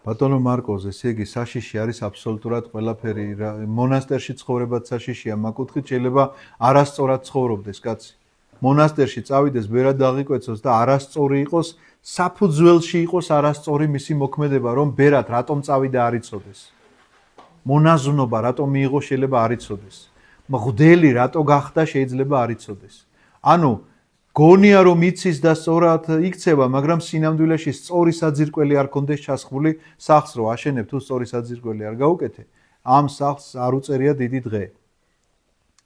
ბატონო მარკოზ, ესე იგი საშიში არის აბსოლუტურად ყველაფერი. მონასტერში ცხოვრებაც საშიშია, მაგ-კუთხით შეიძლება არასწორად ცხოვრობდეს კაცი. მონასტერში წავიდეს, ბერად დაღიკვეცოს და არასწორი იყოს, საფუძველში იყოს არასწორი მისი მოქმედება, რომ ბერად რატომ წავიდა არ იცოდეს. მონაზვნობა რატომ მიიღო შეიძლება არ იცოდეს. მღვდელი რატო გახდა შეიძლება არ იცოდეს. ანუ გონია რომ იცის და სწორად იქცევა, მაგრამ სინამდვილეში სწორი საძირკველი არ კონდეს ჩასხმული სახლს რო აშენებ თუ სწორი საძირკველი არ გაუკეთე, ამ სახლს არ უწერია დიდი დღე.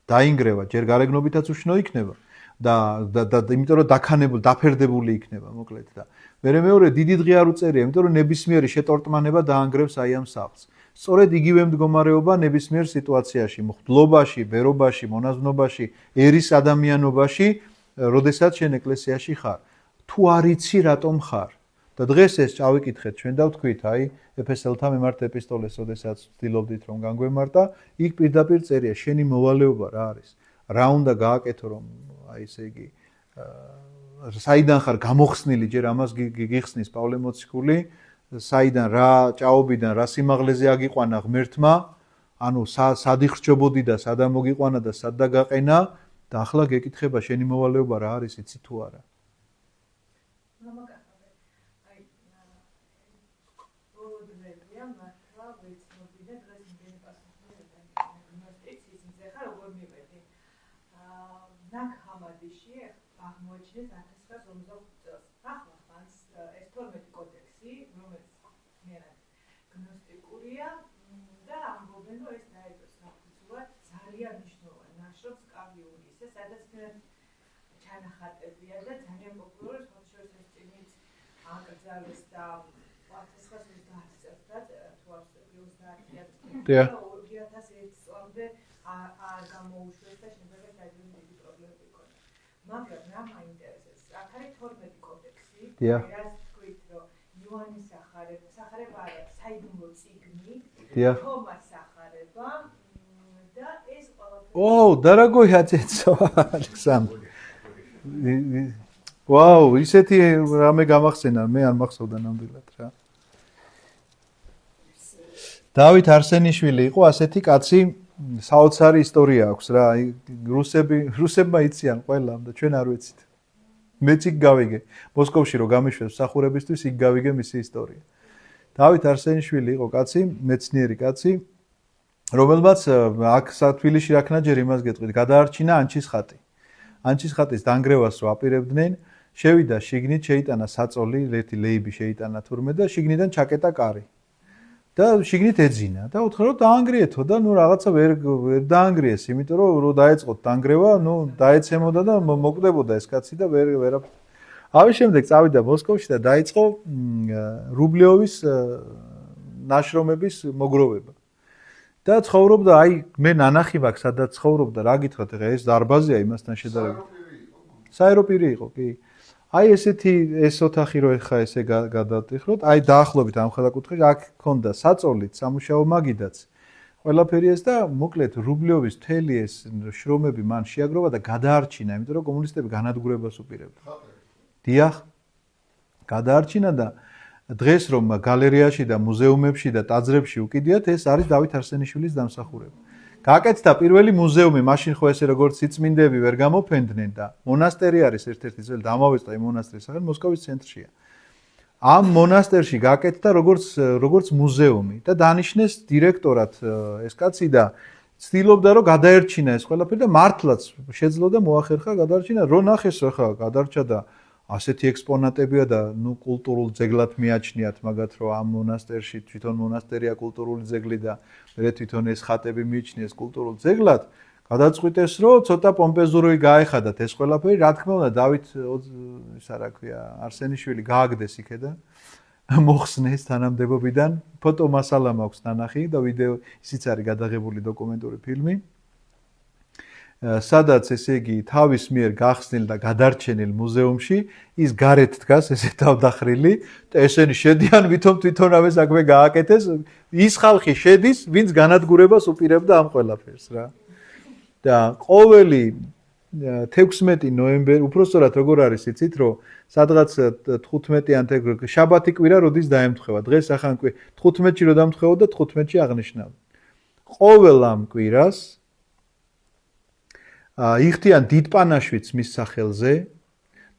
დაინგრევა, ჯერ გარეგნობითაც უშნო იქნება და იმიტომ რომ დაქანებული, დაფერდებული იქნება, მოკლედ და მეორე დიდი დღე არ უწერია, იმიტომ რომ ნებისმიერი შეტორტმანება დაანგრევს აი ამ სახლს. სწორედ იგივე მდგომარეობა ნებისმიერ სიტუაციაში, მღვდლობაში, ბერობაში, მონაზვნობაში, ერის ადამიანობაში როდესაც შენ ეკლესიაში ხარ, თუ არ იცი რატომ ხარ და დღეს ეს წავიკითხეთ ჩვენ და ვთქვით, აი ეფესელთა მიმართ ეპისტოლეს, როდესაც ვცდილობდით რომ განგვემარტა, იქ პირდაპირ წერია, შენი მოვალეობა რა არის, რა უნდა გააკეთო რომ აი ესე იგი საიდან ხარ გამოხსნილი, ჯერ ამას გიხსნის პავლე მოციქული, საიდან რა ჭაობიდან, რა სიმაღლეზე აგიყვანა ღმერთმა, ანუ სად იხრჩობოდი და სად ამოგიყვანა და სად დაგაყენა და ახლა გეკითხება შენი მოვალეობა რა არის, იცი თუ არა? ნაკ ჰამადიში აღმოაჩინეს 1958 წელს. ახლა ხანს ეს 12 კოდექსი, რომელიც მერად გნოსტიკურია და ამბობენ, რომ ეს დაედო საფუძვლად ძალიან მნიშვნელოვან ნაშრომს კავიურისა, სადაც ჩანახატებია და ძალიან პოპულარული სხვადასხვა ეს წიგნიც აკრძალეს და 1930 წელს და თუ არ ვცდები 2001 წლამდე არ გამოუშვეს და შემდეგაც ძალიან დიდი პრობლემები ჰქონდა. მაგრამ რა მაინტერესებს, აქ არის 12 კოდექსი, რაც თქვით, რომ იოანეს სახარება არა, საიდუმლო წიგნი, თომას სახარება და ეს ყველაფერი. О, дорогой отец Александр. Вау, ისეთი რამე გამახსენა, მე არ მახსოვდა ნამდვილად რა. დავით არსენიშვილი იყო ასეთი კაცი, საოცარი ისტორია აქვს რა. რუსებმა იციან ყველამ და ჩვენ არ ვიცით. მეც იქ გავიგე. მოსკოვში რო გამიშვეს მსახურებისთვის იქ გავიგე მისი ისტორია. დავით არსენიშვილი იყო კაცი, მეცნიერი კაცი, რომელმაც აქ თბილისში რაკნაჯერ იმას გეტყვით, გადაარჩინა ანჩის ხატი. ანჩის ხატის დანგრევას რო აპირებდნენ, შევიდა შიგნით, შეიტანა საწოლი, ერთი ლეიბი შეიტანა თურმე და შიგნიდან ჩაკეტა კარი. და შიგნით ეძინა და უთხრა რომ დაანგრიეთო და ნუ რაღაცა ვერ დაანგრიეს, იმიტომ რომ რო დაეწყოთ დანგრევა, ნუ დაეცემოდა და მოკვდებოდა ეს კაცი და ვერ ამის შემდეგ წავიდა მოსკოვში და დაიწყო რუბლიოვის ნაშრომების მოგროვება. და ცხოვრობდა, აი მე ნანახი მაქვს, სადაც ცხოვრობდა, რა გითხრათ, ეხა ეს დარბაზია იმასთან შედარებით. საეროპირი იყო, კი. აი ესეთი ეს ოთახი რო ეხა ესე გადავტიხროთ, აი დაახლოებით ამ ხელაკუთხე აქ ქონდა საწოლით, სამუშაო მაგიდაც. ყველაფერი ეს და მოკლედ რუბლიოვის მთელი ეს შრომები მან შეაგროვა და გადაარჩინა, იმიტომ რომ კომუნისტები განადგურებას უპირებდნენ. დიახ. გადაარჩინა და დღეს რომ გალერეაში და მუზეუმებში და ტაძრებში უკიდიათ, ეს არის დავით არსენიშვილის დამსახურება. გაკეთდა პირველი მუზეუმი, მაშინ ხო ესე როგორც სიწმინდეები ვერ გამოფენდნენ და მონასტერი არის ერთ-ერთი ძველი დამავიწყდა იმ მონასტრის სახელი მოსკოვის ცენტრშია. ამ მონასტერში გაკეთდა როგორც მუზეუმი და დანიშნეს დირექტორად ეს კაცი და ცდილობდა რომ გადაერჩინა ეს ყველაფერი და მართლაც შეძლო და მოახერხა გადაარჩინა, რო ნახეს ხა გადარჩა და ასეთი ექსპონატებია და ნუ კულტურულ ძეგლად მიაჩნიათ მაგათ რომ ამ მონასტერში თვითონ მონასტერია კულტურული ძეგლი და მე თვითონ ეს ხატები მიიჩნიეს კულტურულ ძეგლად გადაწყვიტეს რომ ცოტა პომპეზუროი გაეხადათ ეს ყველაფერი რა თქმა უნდა დავით ისა რა ქვია არსენიშვილი გააგდეს იქედან მოხსნეს თანამდებობიდან ფოტო მასალა მაქვს ნანახი და ვიდეო ისიც არის გადაღებული დოკუმენტური ფილმი სადაც ესე იგი თავის მიერ გახსნილ და გადარჩენილ მუზეუმში ის გარეთ დგას ესე თავდახრილი და ესენი შედიან თვითონ ამე საქმე გააკეთეს ის ხალხი შედის ვინც განადგურებას უპირებდა ამ ყველაფერს რა და ყოველი 16 ნოემბერი უпростоრად როგორ არის იცით რომ სადღაც 15-იან შაბათი კვირა როდის დაემთხვევა დღეს ახან 15-ში რო დამთხვეოდა 15-ში აღნიშნავ ყოველ ამ კვირას იხდიან დიდ პანაშვიდს მის სახელზე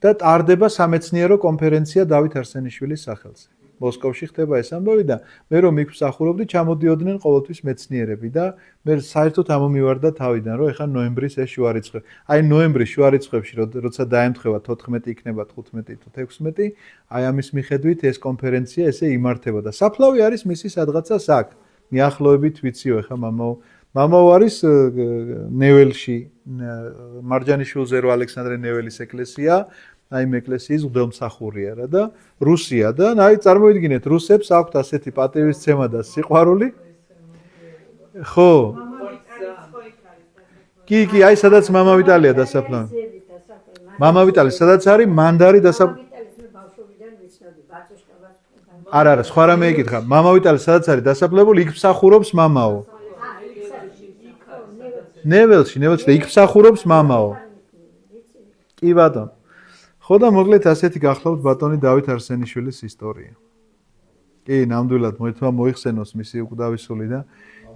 და ტარდება სამეცნიერო კონფერენცია დავით არსენიშვილის სახელზე. მოსკოვში ხდება ეს ამბავი და მე რომ იქ მსახურობდი, ჩამოდიოდნენ ყოველთვის მეცნიერები და მე საერთოდ ამომივარდა თავიდან, რომ ეხლა ნოემბრის ეს შუა რიცხვი. აი ნოემბრის შუა რიცხვებში როცა დაემთხვევა 14 იქნება 15 თუ 16, აი ამის მიხედვით ეს კონფერენცია ესე იმართება და საფლავი არის მისი სადღაცა აქ. მიახლოებით ვიციო ეხლა მამაო არის ნეველში მარჯანიშვილზე რო ალექსანდრე ნეველის ეკლესია, აი ამ ეკლესიის მღვდელმსახურია რა და რუსია და აი წარმოიდგინეთ რუსებს აქვთ ასეთი პატივისცემა და სიყვარული. ხო. კი, აი სადაც მამა ვიტალია დასაფლავი. მამა ვიტალი სადაც არის მანდარი დასაფლავი. არა, სხვა რამე ეკითხა. მამა ვიტალი სადაც არის დასაფლავებული, იქ მსახურობს მამაო. ნეველში და იქ მსახურობს მამაო. კი ბატონო. ხო და მოკლედ ასეთი გახლავთ ბატონი დავით არსენიშვილის ისტორია. კი, ნამდვილად მოითმა მოიხსენოს მისი უკდავისული და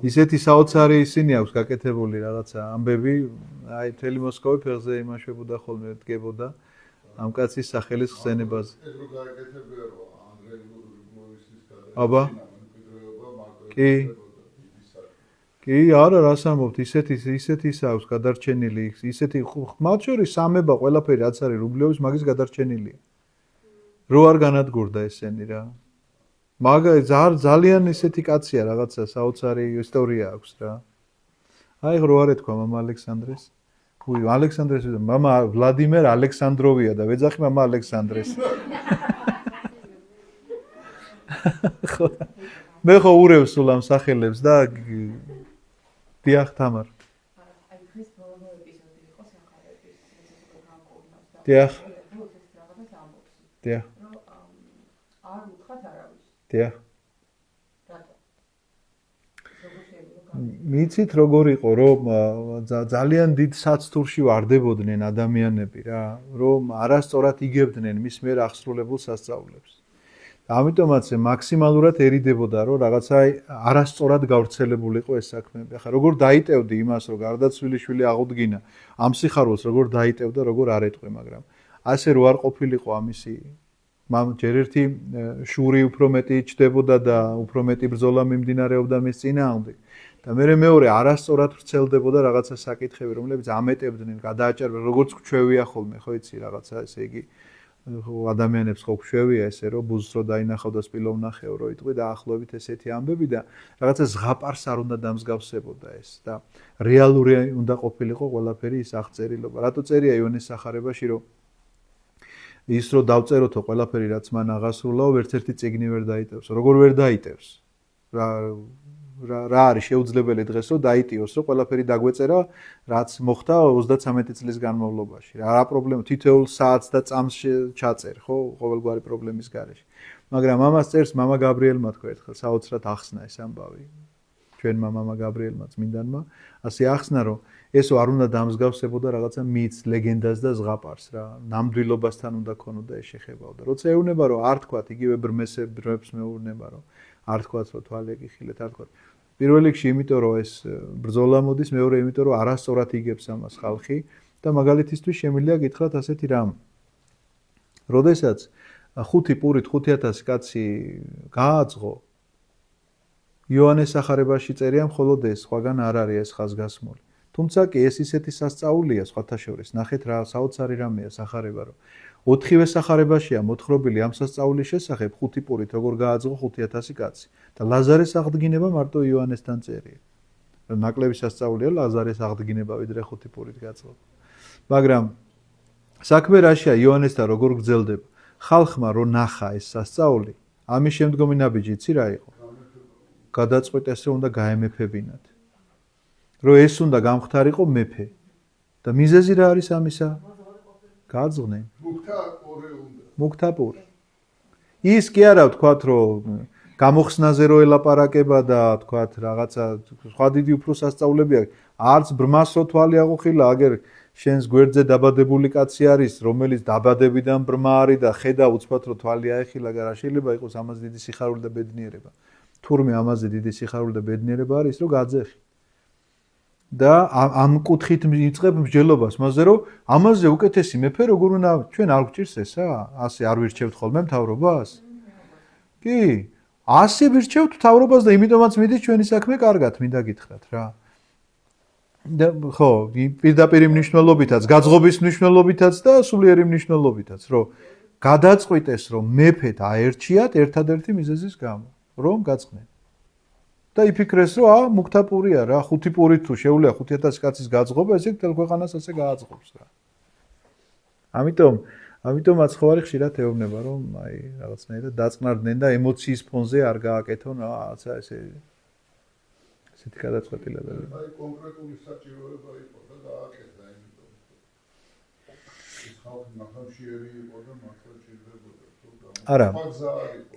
ისეთი საოცარი ისინი აქვს გაკეთებული რაღაცა ამბები, აი მთელი მოსკოვი ფეხზე იმაშვებოდა ხოლმე დგებოდა ამ კაცის სახელის ხსენებაზე. ეს რო გააკეთებია რომ ანდრე ლუგმოვისის გადაჭრა. აბა. კი. კი, არა, რას ამბობთ, ისეთი აქვს გადარჩენილი, ისეთი მათ შორის სამება ყველაფერი რაც არის რუბლიოვის მაგის გადარჩენილია. რო არ განადგურდა ესენი რა. ძალიან ისეთი კაცია რაღაცა საოცარი ისტორია აქვს რა. აი რო არ ეთქვა მამა ალექსანდრეს. უი ალექსანდრეს მამა ვლადიმერ ალექსანდროვია და ვეძახი მამა ალექსანდრეს. მე ხო ურევ სულ ამ სახელებს და დიახ თამარ. დიახ. დიახ. არ უთხრათ არავის. დიახ. მიცით როგორ იყო რომ ძალიან დიდ საცთურში ვარდებოდნენ ადამიანები რა რომ არასწორად იგებდნენ მის მიერ აღსრულებულ სასწაულებს. ამიტომაც მაქსიმალურად ერიდებოდა რომ რაღაცა არასწორად გავრცელებულიყო ეს საქმეები. ახლა როგორ დაიტევდი იმას რომ გარდაცვლილი შვილი აღუდგინა ამ სიხარულს როგორ დაიტევდა როგორ არ ეტყვი მაგრამ ასე რო არ ყოფილიყო ამისი ჯერ ერთი შური უფრო მეტი ჩდებოდა და უფრო მეტი ბრძოლა მიმდინარეობდა მის წინააღმდეგ. და მეორე არასწორად ვრცელდებოდა რაღაცა საკითხები, რომლებიც ამეტებდნენ, გადააჭარბებდნენ, როგორც გვჩვევია ხოლმე, ხო იცი, რაღაცა ესე იგი ადამიანებს ხო გვჩვევია ესე, რომ ბუზს რო დაინახავ და სპილოვნახეო რო იტყვი და ახლობით ესეთი ამბები და რაღაცა ზღაპარს არ უნდა დამსგავსებოდა ეს და რეალური უნდა ყოფილიყო ყველაფერი ის აღწერილობა. რატო წერია იონეს სახარებაში, რომ ის რო დავწეროთო ყველაფერი რაც მან აღასრულაო, ერთ-ერთი წიგნი ვერ დაიტევს. როგორ ვერ დაიტევს? რა არის შეუძლებელი დღეს რომ დაიტიოს რომ ყველაფერი დაგვეწერა რაც მოხდა 33 წლის განმავლობაში რა პრობლემა თითოეულ საათს და წამს ჩაწერ ხო ყოველგვარი პრობლემის გარეშე მაგრამ ამას წერს მამა გაბრიელმა თქვა ერთხელ საოცრად ახსნა ეს ამბავი ჩვენმა მამა გაბრიელმა წმინდანმა ასე ახსნა რომ ესო არ უნდა დამსგავსებოდა რაღაცა მითს ლეგენდას და ზღაპარს რა ნამდვილობასთან უნდა ქონოდა ეს შეხებაოდა როცა ეუბნება რომ არ თქვათ იგივე ბრმებს მეუბნება რომ არ თქვათ რომ თვალე გიხილეთ არ თქვათ პირველ რიგში იმიტომ რომ ეს ბრძოლა მოდის მეორე იმიტომ რომ არასწორად იგებს ამას ხალხი და მაგალითისთვის შემიძლია გითხრათ ასეთი რამ როდესაც 5 პურით 5000 კაცი გააძღო იოანეს სახარებაში წერია მხოლოდ ეს სხვაგან არ არის ეს ხაზგასმული თუმცა კი ეს ისეთი სასწაულია სხვათა შორის ნახეთ რა საოცარი რამეა სახარება რომ 4-ვე სახარებაშია მოთხრობილი ამ სასწაულის შესახებ 5 პურით როგორ გააძღო 5000 კაცი და ლაზარეს აღდგინება მარტო იოანესთან წერია. ნაკლები სასწაულია ლაზარეს აღდგინება ვიდრე 5 პურით გაძღო. მაგრამ საქმე რაშია იოანესთან როგორ გრძელდება? ხალხმა რო ნახა ეს სასწაული, ამის შემდგომი ნაბიჯი იცი რა იყო? გადაწყვიტეს რომ უნდა გაემეფებინათ. რომ ეს უნდა გამختارიყო მეფე. და მიზეზი რა არის ამისა? გაძღნენ. მუქთაპური. ის კი არა ვთქვათ რომ გამოხსნაზე რო ელაპარაკება და ვთქვათ რაღაცა სხვა დიდი უფრო სასწაულები აქვს. არც ბრმას რო თვალი აღუხილა, აგერ შენს გვერდზე დაბადებული კაცი არის, რომელიც დაბადებიდან ბრმა არის და ხედა უცბად რო თვალი აეხილა, რა შეიძლება იყოს ამას დიდი სიხარული და ბედნიერება. თურმე ამაზე დიდი სიხარული და ბედნიერება არის, რომ გაძეხი. და ამ კუთხით იწყებ მსჯელობას მასზე რომ ამაზე უკეთესი მეფე როგორ უნდა ჩვენ არ გვჭირს ესა ასე არ ვირჩევთ ხოლმე მთავრობას კი ასე ვირჩევთ მთავრობას და იმიტომაც მიდის ჩვენი საქმე კარგად მინდა გითხრათ რა და ხო პირდაპირ მნიშვნელობითაც გაძღობის მნიშვნელობითაც და სულიერი მნიშვნელობითაც რომ გადაწყვიტეს რომ მეფედ აერჩიათ ერთადერთი მიზეზის გამო რომ გაწყდნენ და იფიქრეს რომ მუქთაპურია რა 5 პურით თუ შეუძლია 5000 კაცის გაძღობა ესე თელ ქვეყანას ასე გააძღობს რა ამიტომაც ხო არის ხშირად ეუბნება რომ აი რაღაცნაირად დაწყნარდნენ და ემოციის ფონზე არ გააკეთონ რაღაცა ესეთი გადაწყვეტილებები აი კონკრეტული საჭიროება იყო და გააკეთა იმიტომ ეს ხალხი მახამშიერი იყო და მართლა ჭირდებოდა არა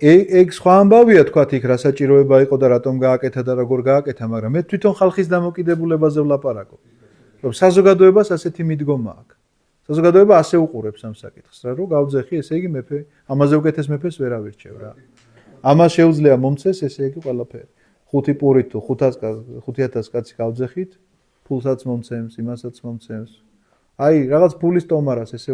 ეგ სხვა ამბავია თქვათ იქ რა საჭიროება იყო და რატომ გააკეთა და როგორ გააკეთა მაგრამ მე თვითონ ხალხის დამოკიდებულებაზე ვლაპარაკობ რომ საზოგადოებას ასეთი მიდგომა აქვს საზოგადოება ასე უყურებს ამ საკითხს რა რომ გავძეხი ესე იგი მეფე ამაზე უკეთეს მეფეს ვერ ავირჩევ რა ამას შეუძლია მომცეს ესე იგი ყველაფერი 5 პურით თუ 5000 კაცი გავძეხით ფულსაც მომცემს იმასაც მომცემს აი რაღაც ფულის ტომარას ესე